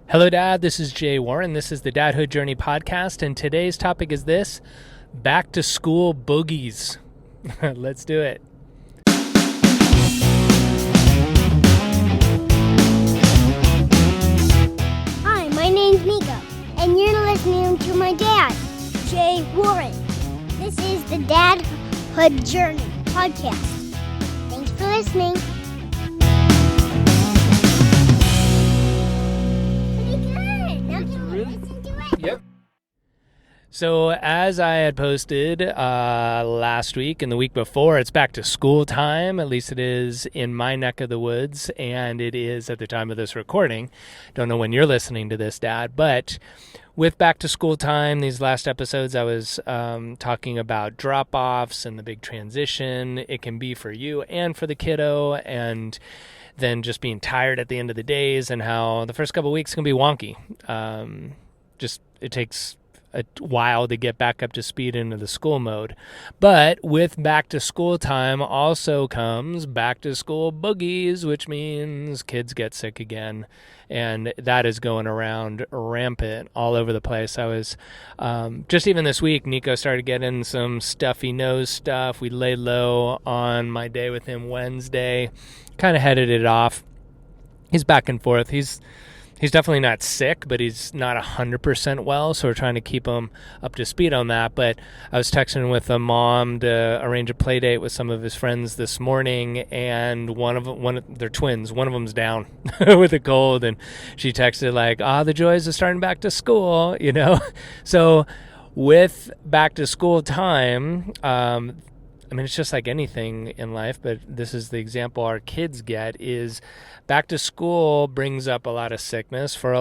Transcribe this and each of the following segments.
Hello, Dad. This is Jay Warren. This is the Dadhood Journey podcast, and today's topic is this: back to school boogies. Let's do it. Hi, my name's Mika, and you're listening to my dad, Jay Warren. This is the Dadhood Journey podcast. Thanks for listening. Pretty good. Now can we listen to it? Yep. So as I had posted last week and the week before, it's back to school time. At least it is in my neck of the woods, and it is at the time of this recording. Don't know when you're listening to this, Dad, but with back to school time, these last episodes, I was talking about drop-offs and the big transition it can be for you and for the kiddo, and then just being tired at the end of the days, and how the first couple of weeks can be wonky. It takes a while to get back up to speed into the school mode. But with back to school time also comes back to school boogies, which means kids get sick again. And that is going around rampant all over the place. I was just even this week, Nico started getting some stuffy nose stuff. We laid low on my day with him Wednesday, kind of headed it off. He's back and forth. He's definitely not sick, but he's not 100% well, so we're trying to keep him up to speed on that. But I was texting with a mom to arrange a play date with some of his friends this morning, and they're twins. One of them's down with a cold, and she texted like, the joys of starting back to school, you know? So with back to school time, it's just like anything in life, but this is the example our kids get, is back to school brings up a lot of sickness for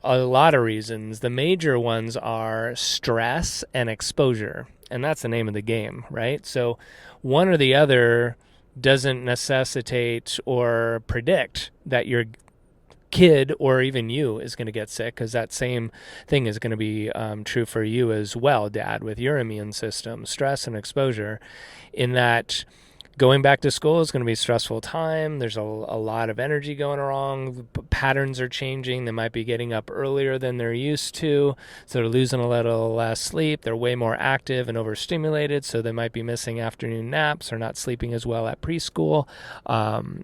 a lot of reasons. The major ones are stress and exposure, and that's the name of the game, right? So one or the other doesn't necessitate or predict that your kid or even you is going to get sick, because that same thing is going to be true for you as well, Dad, with your immune system. Stress and exposure, in that going back to school is going to be a stressful time. There's a lot of energy going wrong. Patterns are changing. They might be getting up earlier than they're used to, so they're losing a little less sleep. They're way more active and overstimulated, so they might be missing afternoon naps or not sleeping as well at preschool,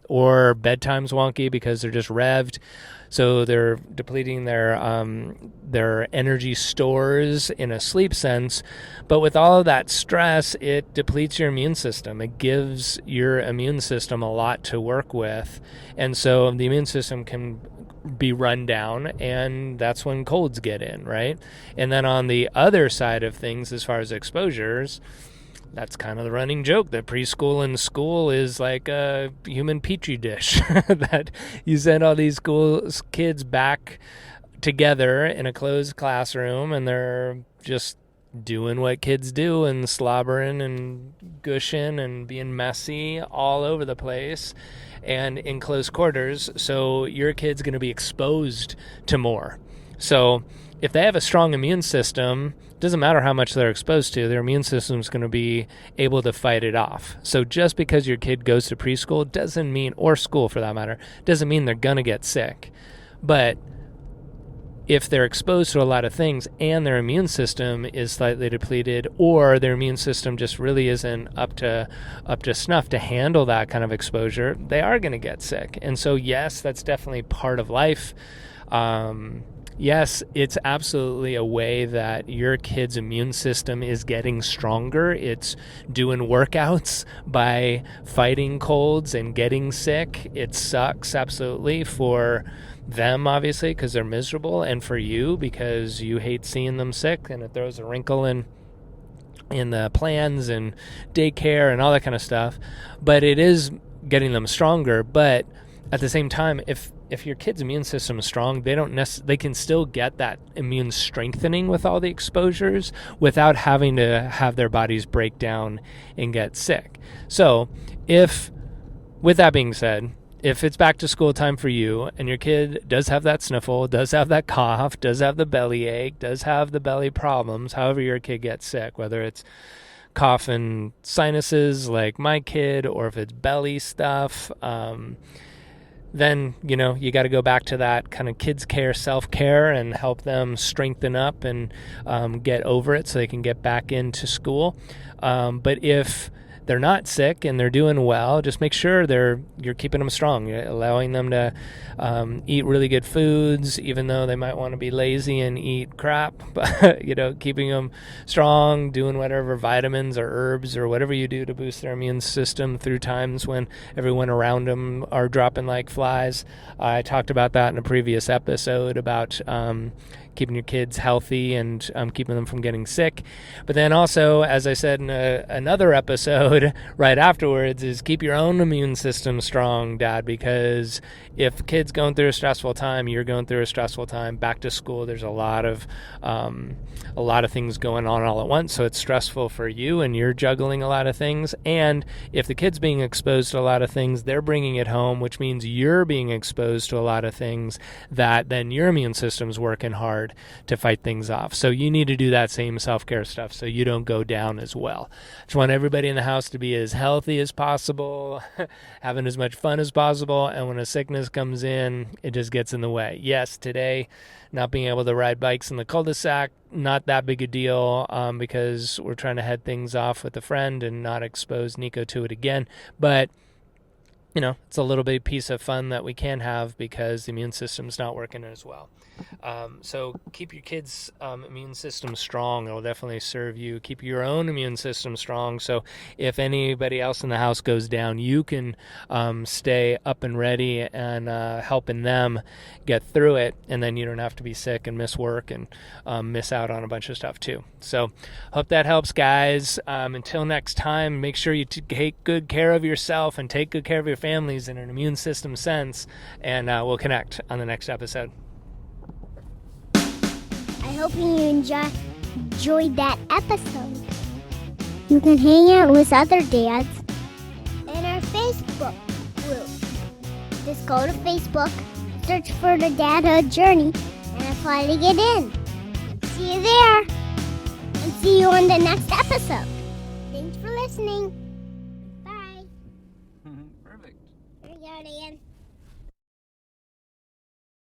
or bedtime's wonky because they're just revved. So they're depleting their energy stores in a sleep sense. But with all of that stress, it depletes your immune system. It gives your immune system a lot to work with. And so the immune system can be run down, and that's when colds get in, right? And then on the other side of things, as far as exposures, that's kind of the running joke, that preschool and school is like a human petri dish, that you send all these kids back together in a closed classroom, and they're just doing what kids do and slobbering and gushing and being messy all over the place and in close quarters. So your kid's going to be exposed to more. So if they have a strong immune system, doesn't matter how much they're exposed to, their immune system is going to be able to fight it off. So just because your kid goes to preschool doesn't mean, or school for that matter, doesn't mean they're going to get sick. But if they're exposed to a lot of things and their immune system is slightly depleted, or their immune system just really isn't up to snuff to handle that kind of exposure, they are going to get sick. And so yes, that's definitely part of life. Yes, it's absolutely a way that your kid's immune system is getting stronger. It's doing workouts by fighting colds and getting sick. It sucks absolutely for them, obviously, because they're miserable, and for you because you hate seeing them sick, and it throws a wrinkle in the plans and daycare and all that kind of stuff. But it is getting them stronger. But at the same time, if your kid's immune system is strong, they can still get that immune strengthening with all the exposures without having to have their bodies break down and get sick. So with that being said, if it's back to school time for you and your kid does have that sniffle, does have that cough, does have the belly ache, does have the belly problems, however your kid gets sick, whether it's cough and sinuses like my kid, or if it's belly stuff, then, you got to go back to that kind of kids care, self-care, and help them strengthen up and get over it so they can get back into school. But if they're not sick and they're doing well, just make sure you're keeping them strong. You're allowing them to eat really good foods, even though they might want to be lazy and eat crap. But keeping them strong, doing whatever vitamins or herbs or whatever you do to boost their immune system through times when everyone around them are dropping like flies. I talked about that in a previous episode about keeping your kids healthy and keeping them from getting sick. But then also, as I said in another episode right afterwards, is keep your own immune system strong, Dad, because if kids going through a stressful time, you're going through a stressful time. Back to school, there's a lot of things going on all at once, so it's stressful for you, and you're juggling a lot of things. And if the kid's being exposed to a lot of things, they're bringing it home, which means you're being exposed to a lot of things that then your immune system's working hard to fight things off. So you need to do that same self-care stuff so you don't go down as well. Just want everybody in the house to be as healthy as possible, having as much fun as possible, and when a sickness comes in, it just gets in the way. Yes, today, not being able to ride bikes in the cul-de-sac, not that big a deal because we're trying to head things off with a friend and not expose Nico to it again. But it's a little bit piece of fun that we can have because the immune system's not working as well. So keep your kids' immune system strong. It'll definitely serve you. Keep your own immune system strong. So if anybody else in the house goes down, you can stay up and ready and helping them get through it. And then you don't have to be sick and miss work and miss out on a bunch of stuff too. So hope that helps, guys. Until next time, make sure you take good care of yourself and take good care of your families in an immune system sense. And we'll connect on the next episode. I hope you enjoyed that episode. You can hang out with other dads in our Facebook group. Just go to Facebook, search for the Dadhood Journey, and apply to get in. See you there, and see you on the next episode. Thanks for listening. Bye. Perfect. There you go, Dan.